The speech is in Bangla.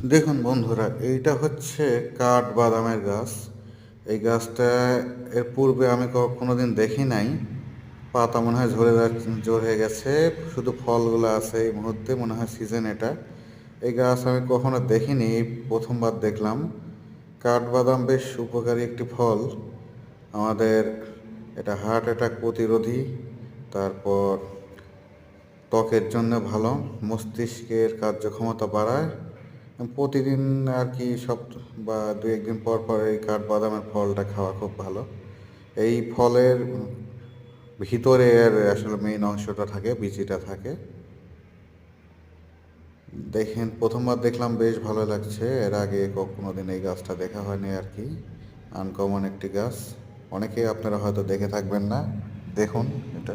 দেখুন বন্ধুরা, এইটা হচ্ছে কাঠবাদামের গাছ। এই গাছটা এর পূর্বে আমি কোনোদিন দেখি নাই। পাতা মনে হয় ঝরে গেছে, শুধু ফলগুলো আছে। এই মুহূর্তে মনে হয় সিজন এটা। এই গাছ আমি কখনো দেখিনি, এই প্রথমবার দেখলাম। কাঠবাদাম বেশ উপকারী একটি ফল আমাদের। এটা হার্ট অ্যাটাক প্রতিরোধী, তারপর ত্বকের জন্য ভালো, মস্তিষ্কের কার্যক্ষমতা বাড়ায়। প্রতিদিন আর কি বা দু একদিন পর পর এই কাঠবাদামের ফলটা খাওয়া খুব ভালো। এই ফলের ভিতরে এর আসলে মেইন অংশটা থাকে, বিচিটা থাকে। দেখেন, প্রথমবার দেখলাম, বেশ ভালো লাগছে। এর আগে কোনো দিন এই গাছটা দেখা হয়নি আর কি। আনকমন একটি গাছ, অনেকেই আপনারা হয়তো দেখে থাকবেন না। দেখুন এটা।